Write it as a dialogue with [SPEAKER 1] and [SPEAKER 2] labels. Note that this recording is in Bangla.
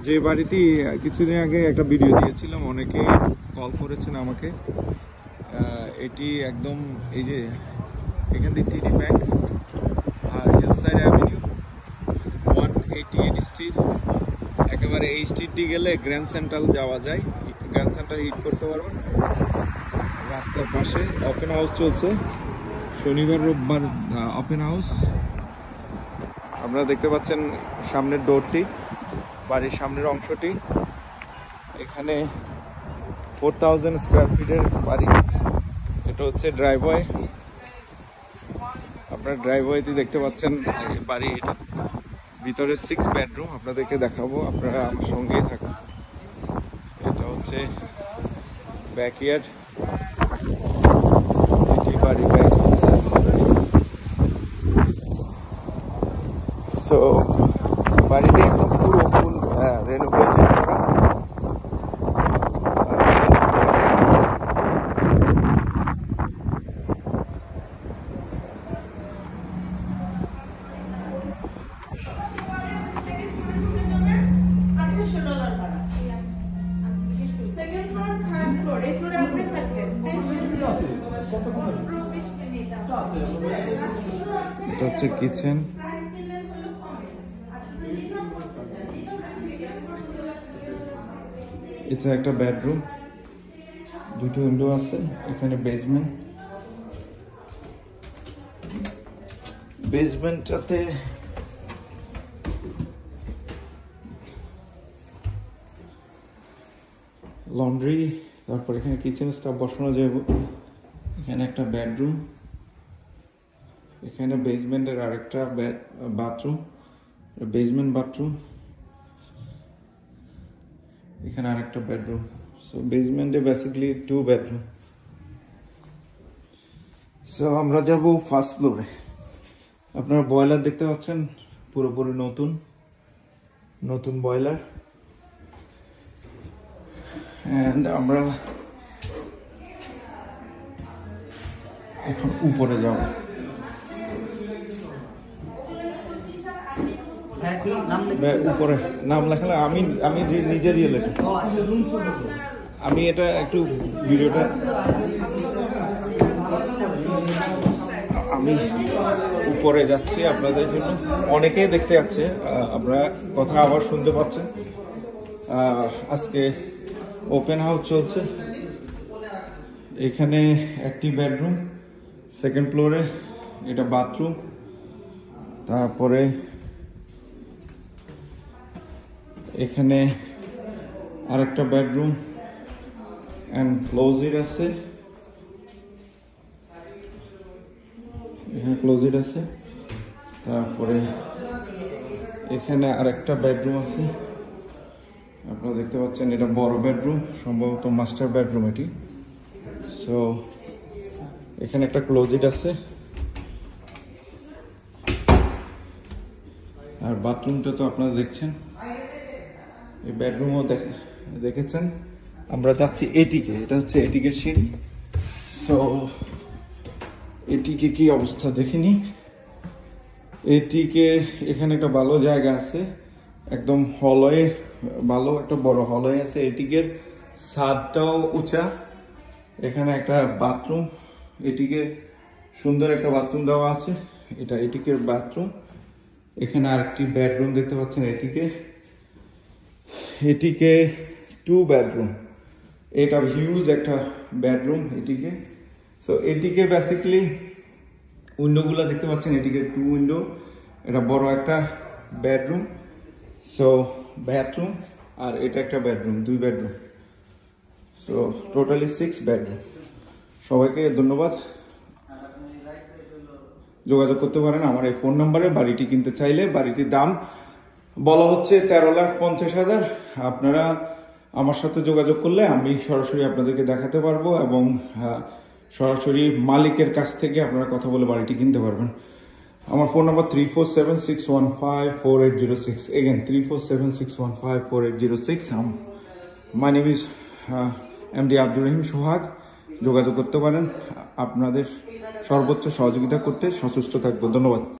[SPEAKER 1] যে বাড়িটি কিছুদিন আগে একটা ভিডিও দিয়েছিলাম, অনেকে কল করেছেন আমাকে। এটি একদম এই যে এখান থেকে টিডি ব্যাংক আর হিলসাইড অ্যাভিনিউ 188 স্ট্রিট, একেবারে এই স্ট্রিটটি গেলে গ্র্যান্ড সেন্ট্রাল যাওয়া যায়। গ্র্যান্ড সেন্ট্রাল হিট করতে পারবেন। রাস্তার পাশে ওপেন হাউস চলছে, শনিবার রোববার ওপেন হাউস। আপনারা দেখতে পাচ্ছেন সামনের ডোরটি, বাড়ির সামনের অংশটি। এখানে 4000 স্কোয়ার ফিটের বাড়ি। এটা হচ্ছে ড্রাইভওয়ে। আপনারা ড্রাইভওয়েতে দেখতে পাচ্ছেন বাড়ি। এটা ভিতরে 6 বেডরুম, আপনাদেরকে দেখাবো, আপনারা আমার সঙ্গেই থাকুন। এটা হচ্ছে ব্যাকইয়ার্ড, এটি বাড়ি ব্যাক। সো বাড়িতে একদম পুরো ফুল রেনোভেটেড করা। এটা হচ্ছে কিচেন। এটা একটা বেডরুম, দুটো উইন্ডো আছে। এখানে বেসমেন্টটাতে লন্ড্রি, তারপর এখানে কিচেন স্টাফ বসানো যাবে। এখানে একটা বেডরুম, এখানে বেসমেন্টের আরেকটা বাথরুম, বেসমেন্ট বাথরুম। এখানে আরেকটা বেডরুম। সো বেসমেন্টে বেসিক্যালি 2 বেডরুম। সো আমরা যাব ফার্স্ট ফ্লোরে। আপনারা বয়লার দেখতে পাচ্ছেন, পুরোপুরি নতুন বয়লার। অ্যান্ড আমরা এখন উপরে যাব। উপরে নাম লেখালে আমি নিজে রিয়েলিটি। আমি এটা একটু ভিডিওটা আমি উপরে যাচ্ছি আপনাদের জন্য। অনেকেই দেখতে যাচ্ছে, আপনারা কথা আবার শুনতে পাচ্ছেন। আজকে ওপেন হাউস চলছে। এখানে একটি বেডরুম, সেকেন্ড ফ্লোরে এটা বাথরুম। তারপরে এখানে আরেকটা বেডরুম অ্যান্ড ক্লোজেট আছে। এখানে ক্লোজেট আছে। তারপরে এখানে আরেকটা বেডরুম আছে, আপনারা দেখতে পাচ্ছেন। এটা বড় বেডরুম, সম্ভবত মাস্টার বেডরুম এটি। সো এখানে একটা ক্লোজেট আছে। আর বাথরুমটা তো আপনারা দেখছেন। এই বেডরুমও দেখেছেন। আমরা যাচ্ছি এটিকে, এটা হচ্ছে এটিকে সিঁড়ি। সো এটিকে কি অবস্থা দেখিনি। এটিকে এখানে একটা ভালো জায়গা আছে, একদম হলওয়ে, ভালো একটা বড় হলওয়ে আছে। এটিকে ছাদটাও উঁচা। এখানে একটা বাথরুম, এটিকে সুন্দর একটা বাথরুম দেওয়া আছে। এটা এটিকে বাথরুম। এখানে আরেকটি বেডরুম দেখতে পাচ্ছেন। এটিকে 2 বেডরুম। এটা হিউজ একটা বেডরুম এটিকে। সো এটিকে বেসিক্যালি উইন্ডোগুলো দেখতে পাচ্ছেন। এটিকে 2 উইন্ডো, এটা বড় একটা বেডরুম। সো বাথরুম আর এটা একটা bedroom, 2 bedroom. So totally 6 bedroom. সবাইকে ধন্যবাদ। যোগাযোগ করতে পারেন আমার এই ফোন নাম্বারে বাড়িটি কিনতে চাইলে। বাড়িটির দাম বলা হচ্ছে 13,50,000। আপনারা আমার সাথে যোগাযোগ করলে আমি সরাসরি আপনাদেরকে দেখাতে পারবো এবং সরাসরি মালিকের কাছ থেকে আপনারা কথা বলে বাড়িটি কিনতে পারবেন। আমার phone number 3476154806। Again 3476154806। My name is MD Abdur Rahim Sohag. যোগাযোগ করতে পারেন। আপনাদের সর্বোচ্চ সহযোগিতা করতে সচেষ্ট থাকবো। ধন্যবাদ।